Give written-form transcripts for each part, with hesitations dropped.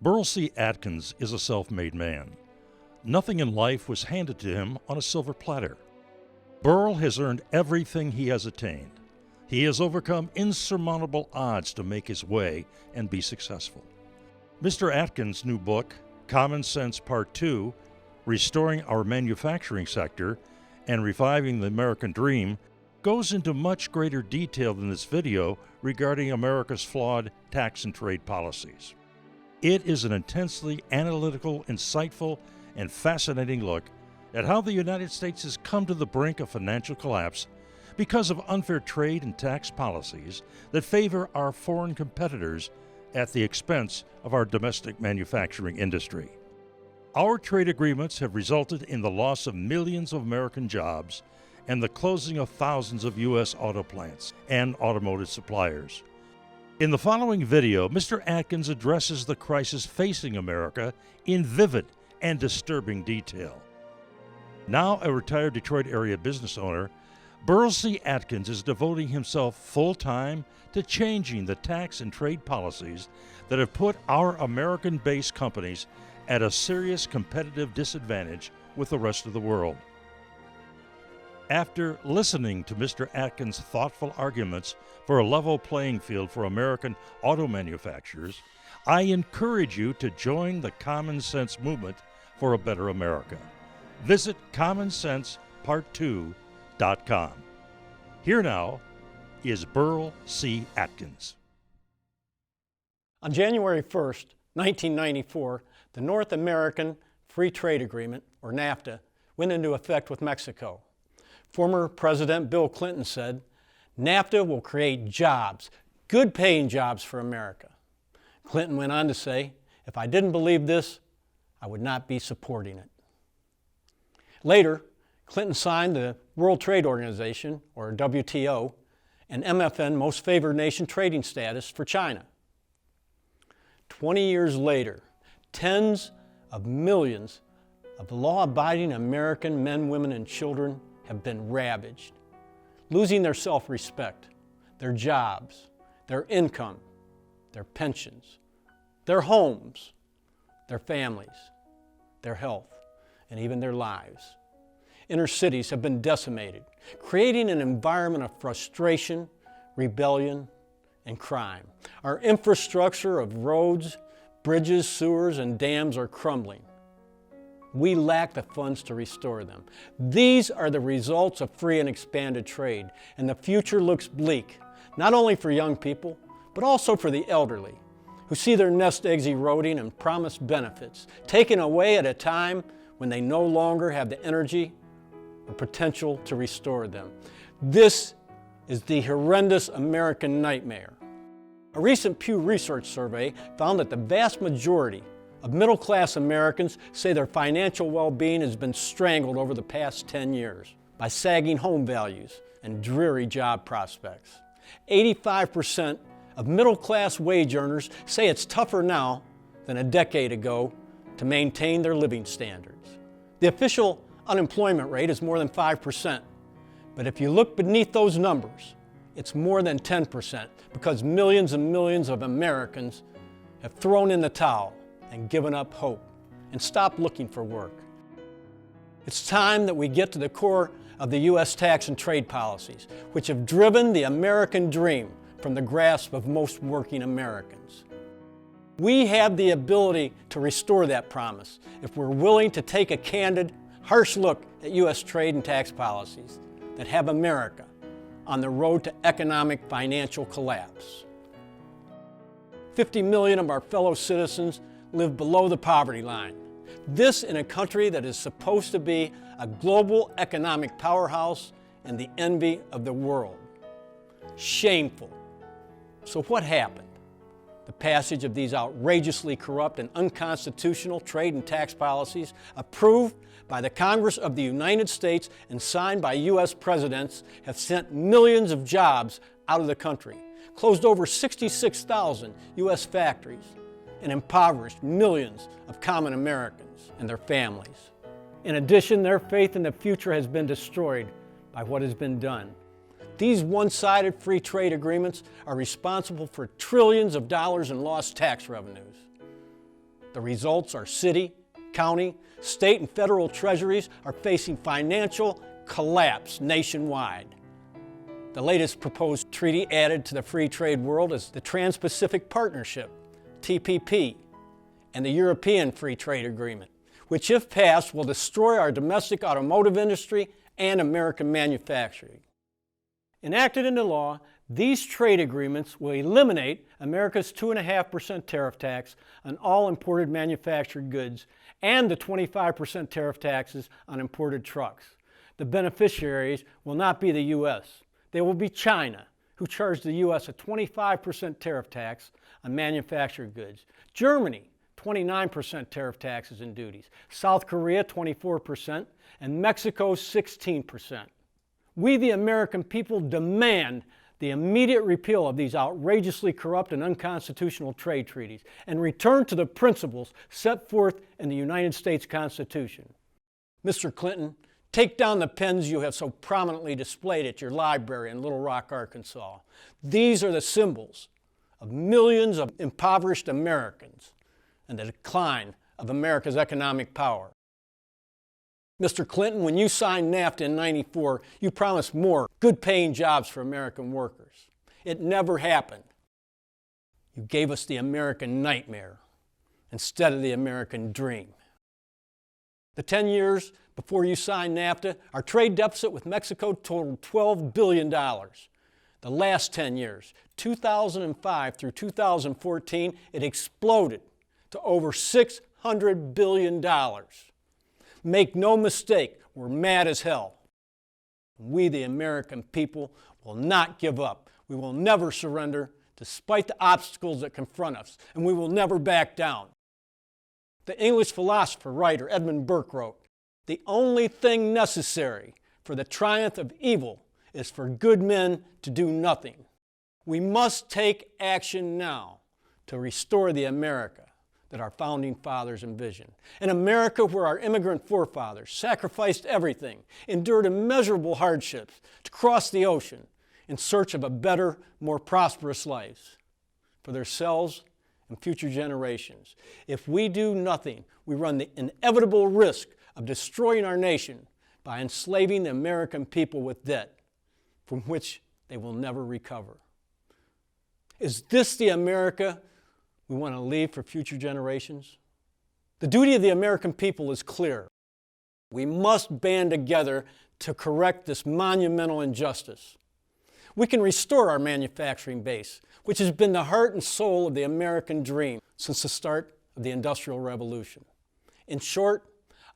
Burl Adkins is a self-made man. Nothing in life was handed to him on a silver platter. Burl has earned everything he has attained. He has overcome insurmountable odds to make his way and be successful. Mr. Atkins' new book, Common Sense Part 2, Restoring Our Manufacturing Sector and Reviving the American Dream, goes into much greater detail than this video regarding America's flawed tax and trade policies. It is an intensely analytical, insightful, and fascinating look at how the United States has come to the brink of financial collapse because of unfair trade and tax policies that favor our foreign competitors at the expense of our domestic manufacturing industry. Our trade agreements have resulted in the loss of millions of American jobs and the closing of thousands of U.S. auto plants and automotive suppliers. In the following video, Mr. Atkins addresses the crisis facing America in vivid and disturbing detail. Now a retired Detroit area business owner, Burl Atkins is devoting himself full-time to changing the tax and trade policies that have put our American-based companies at a serious competitive disadvantage with the rest of the world. After listening to Mr. Atkins' thoughtful arguments for a level playing field for American auto manufacturers, I encourage you to join the Common Sense movement for a better America. Visit commonsensepart2.com. Here now is Burl Atkins. On January 1st, 1994, the North American Free Trade Agreement, or NAFTA, went into effect with Mexico. Former President Bill Clinton said, "NAFTA will create jobs, good-paying jobs for America." Clinton went on to say, "If I didn't believe this, I would not be supporting it." Later, Clinton signed the World Trade Organization, or WTO, and MFN Most Favored Nation trading status for China. 20 years later, tens of millions of law-abiding American men, women, and children have been ravaged, losing their self-respect, their jobs, their income, their pensions, their homes, their families, their health, and even their lives. Inner cities have been decimated, creating an environment of frustration, rebellion, and crime. Our infrastructure of roads, bridges, sewers, and dams are crumbling. We lack the funds to restore them. These are the results of free and expanded trade, and the future looks bleak, not only for young people, but also for the elderly, who see their nest eggs eroding and promised benefits taken away at a time when they no longer have the energy or potential to restore them. This is the horrendous American nightmare. A recent Pew Research survey found that the vast majority of middle-class Americans say their financial well-being has been strangled over the past 10 years by sagging home values and dreary job prospects. 85% of middle-class wage earners say it's tougher now than a decade ago to maintain their living standards. The official unemployment rate is more than 5%, but if you look beneath those numbers, it's more than 10% because millions and millions of Americans have thrown in the towel and given up hope and stopped looking for work. It's time that we get to the core of the U.S. tax and trade policies, which have driven the American dream from the grasp of most working Americans. We have the ability to restore that promise if we're willing to take a candid, harsh look at U.S. trade and tax policies that have America on the road to economic financial collapse. 50 million of our fellow citizens live below the poverty line. This in a country that is supposed to be a global economic powerhouse and the envy of the world. Shameful. So what happened? The passage of these outrageously corrupt and unconstitutional trade and tax policies, approved by the Congress of the United States and signed by U.S. presidents, have sent millions of jobs out of the country, closed over 66,000 U.S. factories, and impoverished millions of common Americans and their families. In addition, their faith in the future has been destroyed by what has been done. These one-sided free trade agreements are responsible for trillions of dollars in lost tax revenues. The results are city, county, state, and federal treasuries are facing financial collapse nationwide. The latest proposed treaty added to the free trade world is the Trans-Pacific Partnership, TPP, and the European Free Trade Agreement, which, if passed, will destroy our domestic automotive industry and American manufacturing. Enacted into law, these trade agreements will eliminate America's 2.5% tariff tax on all imported manufactured goods and the 25% tariff taxes on imported trucks. The beneficiaries will not be the U.S. They will be China, who charged the U.S. a 25% tariff tax on manufactured goods. Germany, 29% tariff taxes and duties. South Korea, 24%, and Mexico, 16%. We, the American people, demand the immediate repeal of these outrageously corrupt and unconstitutional trade treaties and return to the principles set forth in the United States Constitution. Mr. Clinton, take down the pens you have so prominently displayed at your library in Little Rock, Arkansas. These are the symbols of millions of impoverished Americans and the decline of America's economic power. Mr. Clinton, when you signed NAFTA in '94, you promised more good-paying jobs for American workers. It never happened. You gave us the American nightmare instead of the American dream. The 10 years before you signed NAFTA, our trade deficit with Mexico totaled $12 billion. The last 10 years, 2005 through 2014, it exploded to over $600 billion. Make no mistake, we're mad as hell. We, the American people, will not give up. We will never surrender despite the obstacles that confront us, and we will never back down. The English philosopher writer Edmund Burke wrote, "The only thing necessary for the triumph of evil is for good men to do nothing." We must take action now to restore the America that our founding fathers envisioned. An America where our immigrant forefathers sacrificed everything, endured immeasurable hardships to cross the ocean in search of a better, more prosperous life for themselves and future generations. If we do nothing, we run the inevitable risk of destroying our nation by enslaving the American people with debt from which they will never recover. Is this the America we want to leave for future generations? The duty of the American people is clear. We must band together to correct this monumental injustice. We can restore our manufacturing base, which has been the heart and soul of the American dream since the start of the Industrial Revolution. In short,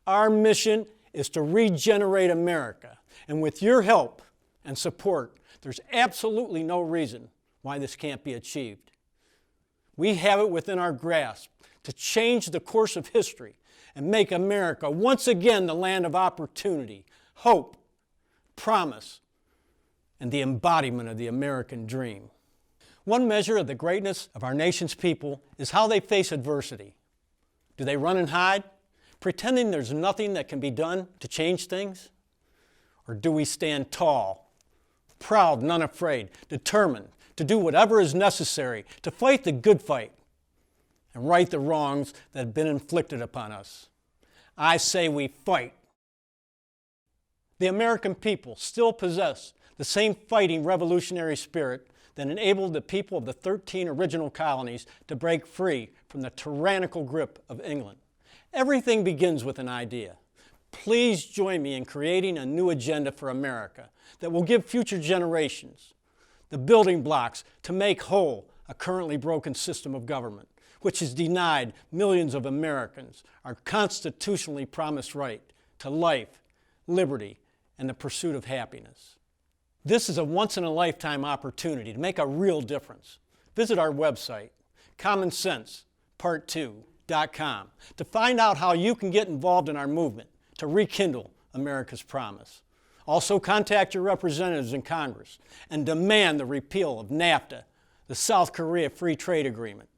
our mission is to regenerate America, and with your help and support, there's absolutely no reason why this can't be achieved. We have it within our grasp to change the course of history and make America once again the land of opportunity, hope, promise, and the embodiment of the American dream. One measure of the greatness of our nation's people is how they face adversity. Do they run and hide, pretending there's nothing that can be done to change things? Or do we stand tall, proud and unafraid, determined to do whatever is necessary to fight the good fight and right the wrongs that have been inflicted upon us? I say we fight. The American people still possess the same fighting revolutionary spirit that enabled the people of the 13 original colonies to break free from the tyrannical grip of England. Everything begins with an idea. Please join me in creating a new agenda for America that will give future generations the building blocks to make whole a currently broken system of government, which has denied millions of Americans our constitutionally promised right to life, liberty, and the pursuit of happiness. This is a once-in-a-lifetime opportunity to make a real difference. Visit our website, commonsensepart2.com, to find out how you can get involved in our movement to rekindle America's promise. Also, contact your representatives in Congress and demand the repeal of NAFTA, the South Korea Free Trade Agreement.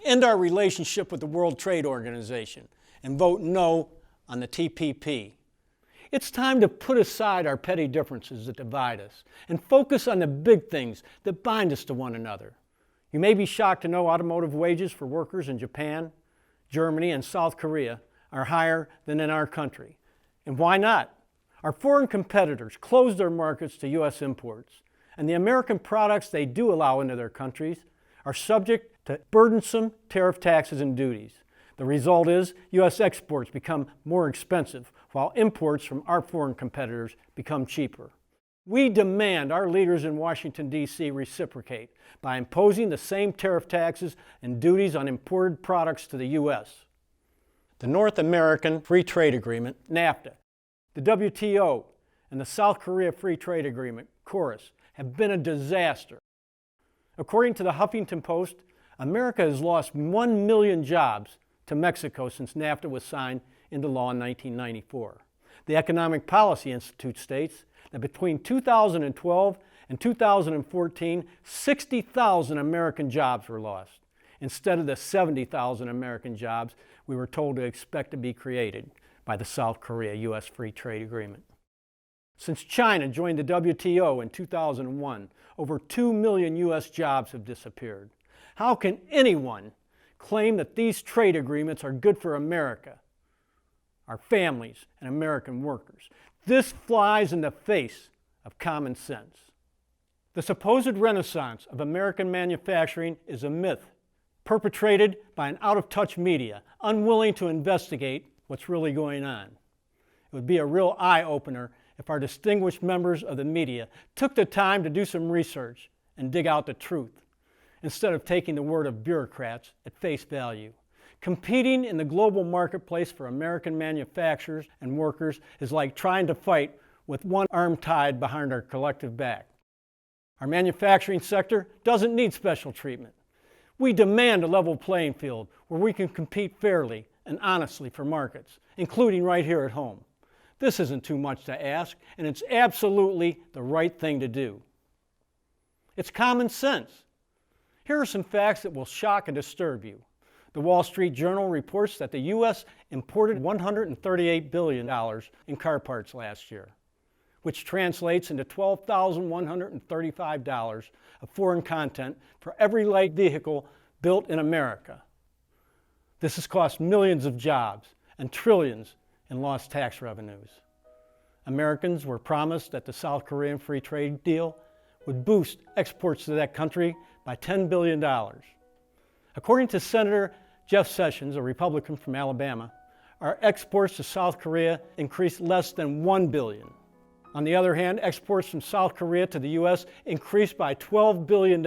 End our relationship with the World Trade Organization and vote no on the TPP. It's time to put aside our petty differences that divide us and focus on the big things that bind us to one another. You may be shocked to know automotive wages for workers in Japan, Germany, and South Korea are higher than in our country. And why not? Our foreign competitors close their markets to U.S. imports, and the American products they do allow into their countries are subject to burdensome tariff taxes and duties. The result is U.S. exports become more expensive, while imports from our foreign competitors become cheaper. We demand our leaders in Washington, D.C. reciprocate by imposing the same tariff taxes and duties on imported products to the U.S. The North American Free Trade Agreement, NAFTA, the WTO, and the South Korea Free Trade Agreement, KORUS, have been a disaster. According to the Huffington Post, America has lost 1 million jobs to Mexico since NAFTA was signed into law in 1994. The Economic Policy Institute states that between 2012 and 2014, 60,000 American jobs were lost, instead of the 70,000 American jobs we were told to expect to be created by the South Korea-U.S. Free Trade Agreement. Since China joined the WTO in 2001, over 2 million U.S. jobs have disappeared. How can anyone claim that these trade agreements are good for America, our families, and American workers? This flies in the face of common sense. The supposed renaissance of American manufacturing is a myth perpetrated by an out-of-touch media, unwilling to investigate what's really going on. It would be a real eye-opener if our distinguished members of the media took the time to do some research and dig out the truth, instead of taking the word of bureaucrats at face value. Competing in the global marketplace for American manufacturers and workers is like trying to fight with one arm tied behind our collective back. Our manufacturing sector doesn't need special treatment. We demand a level playing field where we can compete fairly and honestly for markets, including right here at home. This isn't too much to ask, and it's absolutely the right thing to do. It's common sense. Here are some facts that will shock and disturb you. The Wall Street Journal reports that the U.S. imported $138 billion in car parts last year, which translates into $12,135 of foreign content for every light vehicle built in America. This has cost millions of jobs and trillions in lost tax revenues. Americans were promised that the South Korean Free Trade deal would boost exports to that country by $10 billion. According to Senator Jeff Sessions, a Republican from Alabama, our exports to South Korea increased less than $1 billion. On the other hand, exports from South Korea to the U.S. increased by $12 billion.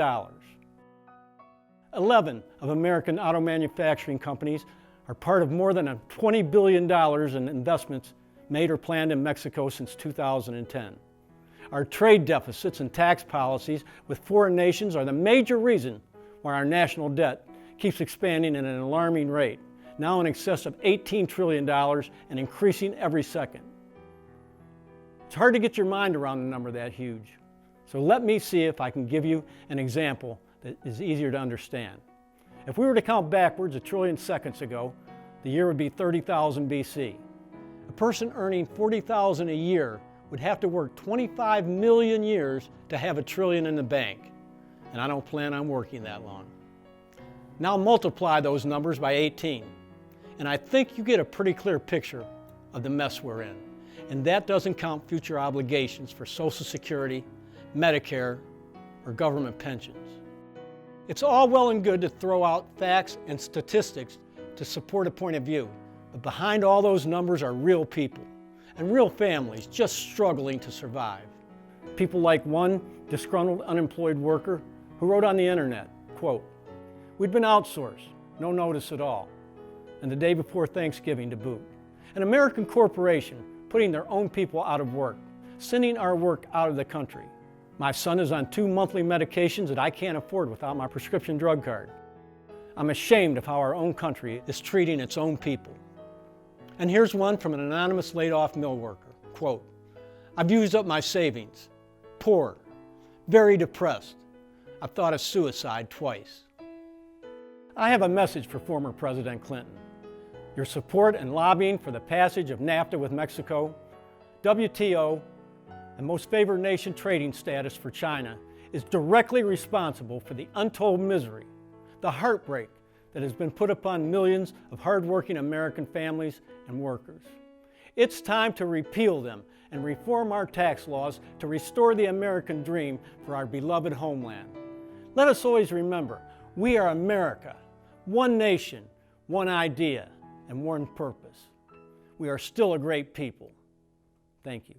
11 of American auto manufacturing companies are part of more than $20 billion in investments made or planned in Mexico since 2010. Our trade deficits and tax policies with foreign nations are the major reason why our national debt keeps expanding at an alarming rate, now in excess of $18 trillion and increasing every second. It's hard to get your mind around a number that huge. So let me see if I can give you an example that is easier to understand. If we were to count backwards a trillion seconds ago, the year would be 30,000 BC. A person earning 40,000 a year would have to work 25 million years to have $1 trillion in the bank. And I don't plan on working that long. Now multiply those numbers by 18, and I think you get a pretty clear picture of the mess we're in. And that doesn't count future obligations for Social Security, Medicare, or government pensions. It's all well and good to throw out facts and statistics to support a point of view, but behind all those numbers are real people and real families just struggling to survive. People like one disgruntled unemployed worker who wrote on the internet, quote, "We'd been outsourced, no notice at all, and the day before Thanksgiving to boot. An American corporation putting their own people out of work, sending our work out of the country. My son is on 2 monthly medications that I can't afford without my prescription drug card. I'm ashamed of how our own country is treating its own people." And here's one from an anonymous laid-off mill worker, quote, "I've used up my savings, poor, very depressed. I've thought of suicide twice." I have a message for former President Clinton. Your support and lobbying for the passage of NAFTA with Mexico, WTO, and most favored nation trading status for China is directly responsible for the untold misery, the heartbreak, that has been put upon millions of hardworking American families and workers. It's time to repeal them and reform our tax laws to restore the American dream for our beloved homeland. Let us always remember, we are America, one nation, one idea, and one purpose. We are still a great people. Thank you.